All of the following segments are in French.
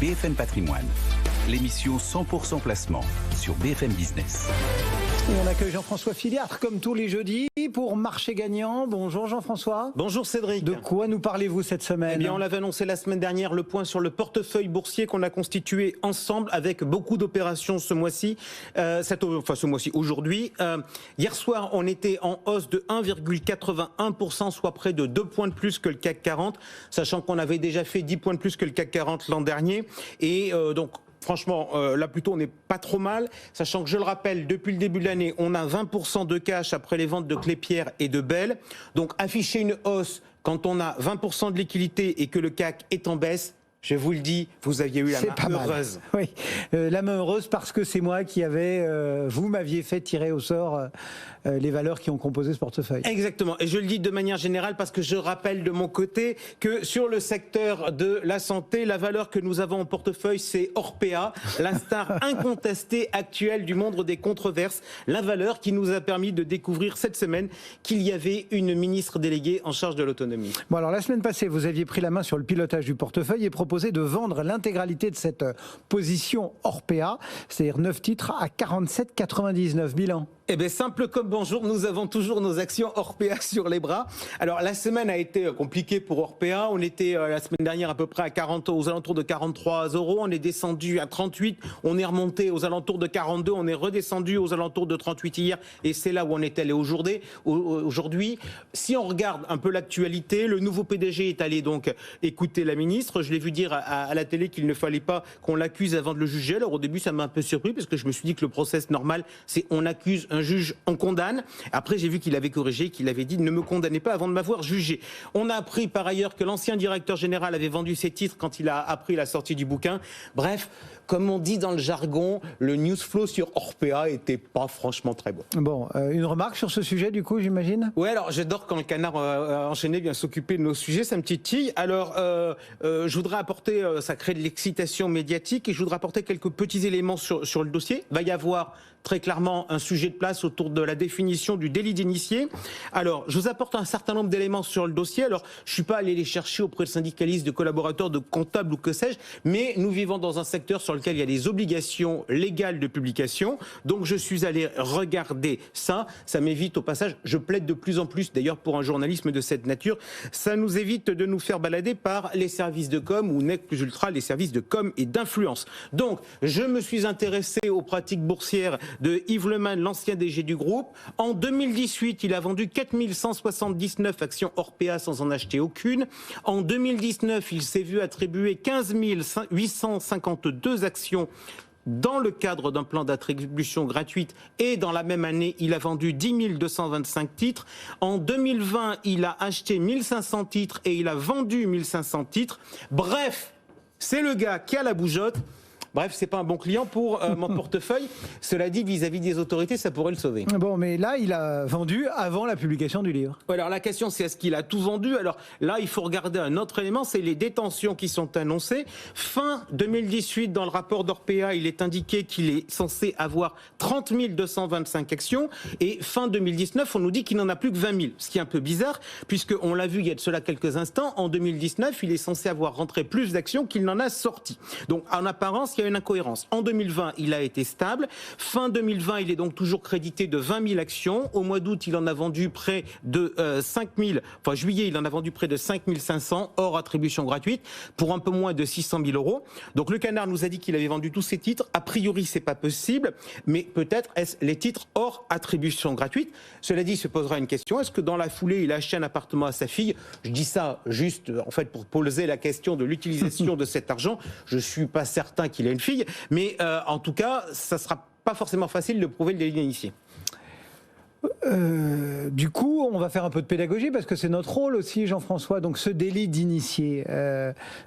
BFM Patrimoine, l'émission 100% placement sur BFM Business. Et on accueille Jean-François Filiatre comme tous les jeudis pour Marché Gagnant. Bonjour Jean-François. Bonjour Cédric. De quoi nous parlez-vous cette semaine ? Eh bien, on l'avait annoncé la semaine dernière, le point sur le portefeuille boursier qu'on a constitué ensemble avec beaucoup d'opérations ce mois-ci. Ce mois-ci, aujourd'hui. Hier soir, on était en hausse de 1,81%, soit près de 2 points de plus que le CAC 40, sachant qu'on avait déjà fait 10 points de plus que le CAC 40 l'an dernier. Et donc, franchement, là plutôt on n'est pas trop mal, sachant que je le rappelle, depuis le début de l'année, on a 20% de cash après les ventes de Clépierre et de Bell. Donc afficher une hausse quand on a 20% de liquidité et que le CAC est en baisse, je vous le dis, vous aviez eu la main heureuse. Oui, la main heureuse parce que c'est moi qui vous m'aviez fait tirer au sort les valeurs qui ont composé ce portefeuille. Exactement, et je le dis de manière générale parce que je rappelle de mon côté que sur le secteur de la santé, la valeur que nous avons en portefeuille, c'est Orpea, la star incontestée actuelle du monde des controverses, la valeur qui nous a permis de découvrir cette semaine qu'il y avait une ministre déléguée en charge de l'autonomie. Bon alors la semaine passée, vous aviez pris la main sur le pilotage du portefeuille et proposé de vendre l'intégralité de cette position Orpea, c'est-à-dire 9 titres à 47,99 bilan. Eh bien, simple comme bonjour, nous avons toujours nos actions Orpea sur les bras. Alors, la semaine a été compliquée pour Orpea. On était la semaine dernière à peu près à 40, aux alentours de 43 €. On est descendu à 38. On est remonté aux alentours de 42. On est redescendu aux alentours de 38 hier. Et c'est là où on est allé aujourd'hui. Si on regarde un peu l'actualité, le nouveau PDG est allé donc écouter la ministre. Je l'ai vu dire à la télé qu'il ne fallait pas qu'on l'accuse avant de le juger. Alors, au début, ça m'a un peu surpris parce que je me suis dit que le process normal, c'est on accuse un juge, on condamne. Après, j'ai vu qu'il avait corrigé, qu'il avait dit ne me condamnez pas avant de m'avoir jugé. On a appris par ailleurs que l'ancien directeur général avait vendu ses titres quand il a appris la sortie du bouquin. Bref, comme on dit dans le jargon, le news flow sur Orpea était pas franchement très bon. Bon, une remarque sur ce sujet du coup, j'imagine ? Oui, alors j'adore quand le canard enchaîné vient s'occuper de nos sujets, ça me titille. Alors, je voudrais apporter, ça crée de l'excitation médiatique et je voudrais apporter quelques petits éléments sur le dossier. Il va y avoir très clairement un sujet de place autour de la définition du délit d'initié. Alors, je vous apporte un certain nombre d'éléments sur le dossier. Alors, je ne suis pas allé les chercher auprès de syndicalistes, de collaborateurs, de comptables ou que sais-je, mais nous vivons dans un secteur sur lequel il y a des obligations légales de publication. Donc, je suis allé regarder ça. Ça m'évite au passage, je plaide de plus en plus d'ailleurs pour un journalisme de cette nature, ça nous évite de nous faire balader par les services de com ou nec plus ultra, les services de com et d'influence. Donc, je me suis intéressé aux pratiques boursières de Yves Lemann, l'ancien DG du groupe. En 2018, il a vendu 4179 actions Orpea sans en acheter aucune. En 2019, il s'est vu attribuer 15 852 actions dans le cadre d'un plan d'attribution gratuite et dans la même année, il a vendu 10 225 titres. En 2020, il a acheté 1500 titres et il a vendu 1500 titres. Bref, c'est le gars qui a la bougeotte. Bref, c'est pas un bon client pour mon portefeuille. Cela dit, vis-à-vis des autorités, ça pourrait le sauver. Bon, mais là, il a vendu avant la publication du livre. Alors la question, c'est est-ce qu'il a tout vendu ? Alors là, il faut regarder un autre élément, c'est les détentions qui sont annoncées. Fin 2018, dans le rapport d'Orpea, il est indiqué qu'il est censé avoir 30 225 actions. Et fin 2019, on nous dit qu'il n'en a plus que 20 000. Ce qui est un peu bizarre, puisqu'on l'a vu il y a de cela quelques instants. En 2019, il est censé avoir rentré plus d'actions qu'il n'en a sorti. Donc en apparence, il y a une incohérence. En 2020, il a été stable. Fin 2020, il est donc toujours crédité de 20 000 actions. Au mois d'août, il en a vendu près de 5 000. Enfin, juillet, il en a vendu près de 5 500 hors attribution gratuite pour un peu moins de 600 000 €. Donc le canard nous a dit qu'il avait vendu tous ses titres. A priori, c'est pas possible, mais peut-être est-ce les titres hors attribution gratuite. Cela dit, il se posera une question. Est-ce que dans la foulée, il a acheté un appartement à sa fille ? Je dis ça juste, en fait, pour poser la question de l'utilisation de cet argent. Je suis pas certain qu'il ait une fille, mais en tout cas, ça sera pas forcément facile de prouver le délit d'initié. Du coup, on va faire un peu de pédagogie parce que c'est notre rôle aussi, Jean-François. Donc, ce délit d'initié,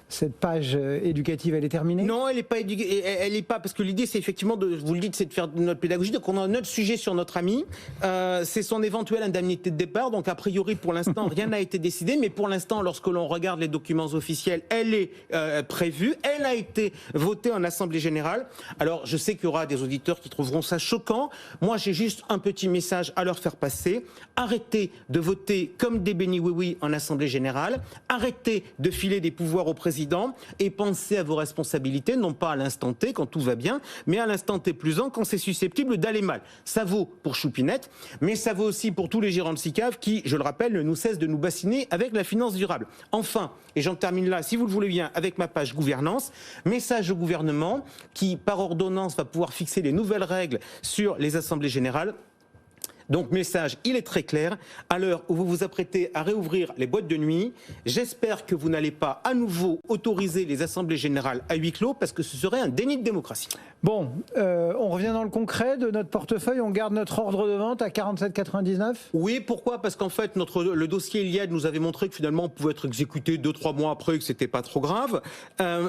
cette page éducative, elle est terminée ? Non, elle n'est pas elle est pas parce que l'idée, c'est effectivement vous le dites, c'est de faire de notre pédagogie. Donc, on a un autre sujet sur notre ami. C'est son éventuelle indemnité de départ. Donc, a priori, pour l'instant, rien n'a été décidé. Mais pour l'instant, lorsque l'on regarde les documents officiels, elle est prévue. Elle a été votée en Assemblée générale. Alors, je sais qu'il y aura des auditeurs qui trouveront ça choquant. Moi, j'ai juste un petit message à leur faire faire passer. Arrêtez de voter comme des bénis oui-oui en Assemblée générale. Arrêtez de filer des pouvoirs au président et pensez à vos responsabilités, non pas à l'instant T quand tout va bien, mais à l'instant T plus an quand c'est susceptible d'aller mal. Ça vaut pour Choupinette, mais ça vaut aussi pour tous les gérants de SICAV qui, je le rappelle, ne nous cessent de nous bassiner avec la finance durable. Enfin, et j'en termine là, si vous le voulez bien, avec ma page gouvernance, message au gouvernement qui, par ordonnance, va pouvoir fixer les nouvelles règles sur les assemblées générales. Donc, message, il est très clair. À l'heure où vous vous apprêtez à réouvrir les boîtes de nuit, j'espère que vous n'allez pas à nouveau autoriser les assemblées générales à huis clos parce que ce serait un déni de démocratie. Bon, on revient dans le concret de notre portefeuille. On garde notre ordre de vente à 47,99 ? Oui, pourquoi ? Parce qu'en fait, le dossier Iliad nous avait montré que finalement on pouvait être exécuté 2-3 mois après et que c'était pas trop grave.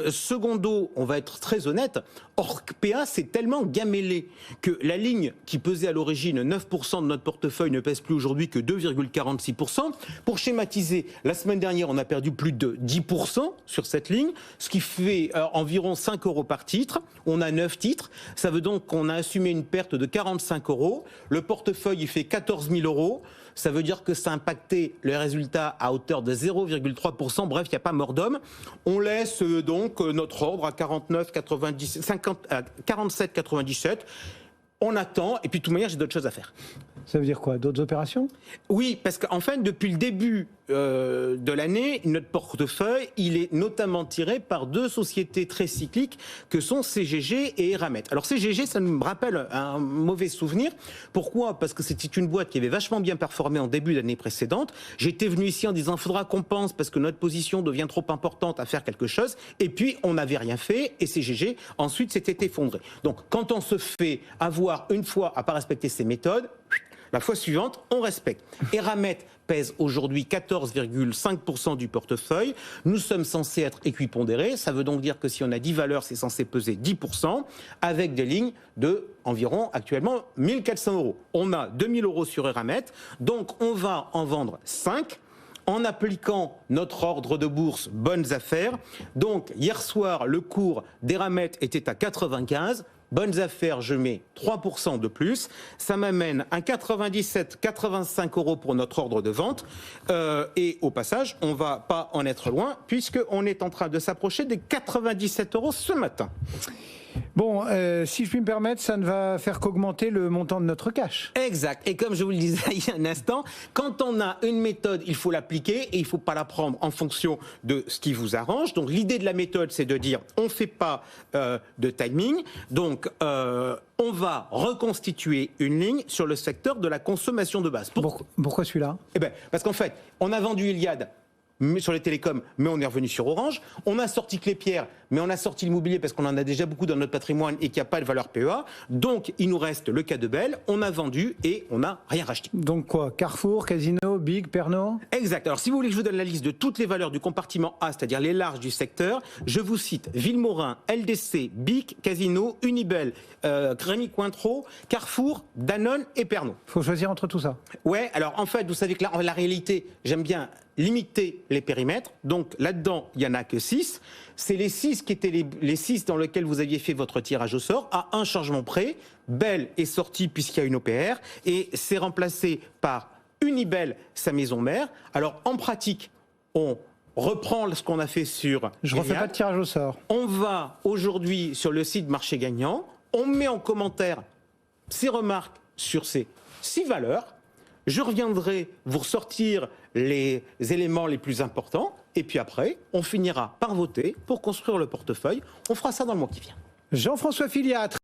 Secondo, on va être très honnête, Orpea s'est tellement gamellé que la ligne qui pesait à l'origine 9% de notre portefeuille ne pèse plus aujourd'hui que 2,46%. Pour schématiser, la semaine dernière, on a perdu plus de 10% sur cette ligne, ce qui fait environ 5 euros par titre. On a 9 titres. Ça veut donc qu'on a assumé une perte de 45 euros. Le portefeuille, il fait 14 000 euros. Ça veut dire que ça a impacté les résultats à hauteur de 0,3%. Bref, il n'y a pas mort d'homme. On laisse donc notre ordre à 47,97. On attend. Et puis, de toute manière, j'ai d'autres choses à faire. Ça veut dire quoi ? D'autres opérations ? Oui, parce qu'en fait, depuis le début de l'année, notre portefeuille, il est notamment tiré par deux sociétés très cycliques que sont CGG et Eramet. Alors CGG, ça me rappelle un mauvais souvenir. Pourquoi ? Parce que c'était une boîte qui avait vachement bien performé en début d'année précédente. J'étais venu ici en disant, faudra qu'on pense parce que notre position devient trop importante à faire quelque chose. Et puis, on n'avait rien fait et CGG, ensuite, s'était effondré. Donc, quand on se fait avoir une fois à pas respecter ses méthodes, la fois suivante, on respecte. Eramet pèse aujourd'hui 14,5% du portefeuille. Nous sommes censés être équipondérés. Ça veut donc dire que si on a 10 valeurs, c'est censé peser 10%, avec des lignes de environ actuellement 1 400 euros. On a 2 000 euros sur Eramet, donc on va en vendre 5. En appliquant notre ordre de bourse bonnes affaires. Donc, hier soir, le cours d'Eramet était à 95. Bonnes affaires, je mets 3% de plus. Ça m'amène à 97,85 euros pour notre ordre de vente. Et au passage, on ne va pas en être loin, puisqu'on est en train de s'approcher des 97 euros ce matin. Bon, si je puis me permettre, ça ne va faire qu'augmenter le montant de notre cash. Exact. Et comme je vous le disais il y a un instant, quand on a une méthode, il faut l'appliquer et il ne faut pas la prendre en fonction de ce qui vous arrange. Donc l'idée de la méthode, c'est de dire on ne fait pas de timing. Donc on va reconstituer une ligne sur le secteur de la consommation de base. Pourquoi celui-là ? Eh bien, parce qu'en fait, on a vendu Iliad sur les télécoms, mais on est revenu sur Orange. On a sorti Clépierre, mais on a sorti l'immobilier parce qu'on en a déjà beaucoup dans notre patrimoine et qu'il n'y a pas de valeur PEA. Donc, il nous reste le cas de Bell. On a vendu et on n'a rien racheté. Donc quoi ? Carrefour, Casino, Big, Pernod ? Exact. Alors, si vous voulez que je vous donne la liste de toutes les valeurs du compartiment A, c'est-à-dire les larges du secteur, je vous cite Villemorin, LDC, Big, Casino, Unibel, Rémy Cointreau, Carrefour, Danone et Pernod. Il faut choisir entre tout ça. Ouais, alors en fait, vous savez que la réalité, j'aime bien limiter les périmètres. Donc là-dedans, il n'y en a que 6. C'est les 6 qui étaient les 6 dans lesquels vous aviez fait votre tirage au sort, à un changement près. Bell est sorti puisqu'il y a une OPR et c'est remplacé par Unibel, sa maison mère. Alors en pratique, on reprend ce qu'on a fait sur... Je ne refais pas de tirage au sort. On va aujourd'hui sur le site Marché Gagnant. On met en commentaire ces remarques sur ces 6 valeurs. Je reviendrai vous ressortir les éléments les plus importants. Et puis après, on finira par voter pour construire le portefeuille. On fera ça dans le mois qui vient. Jean-François Filiat.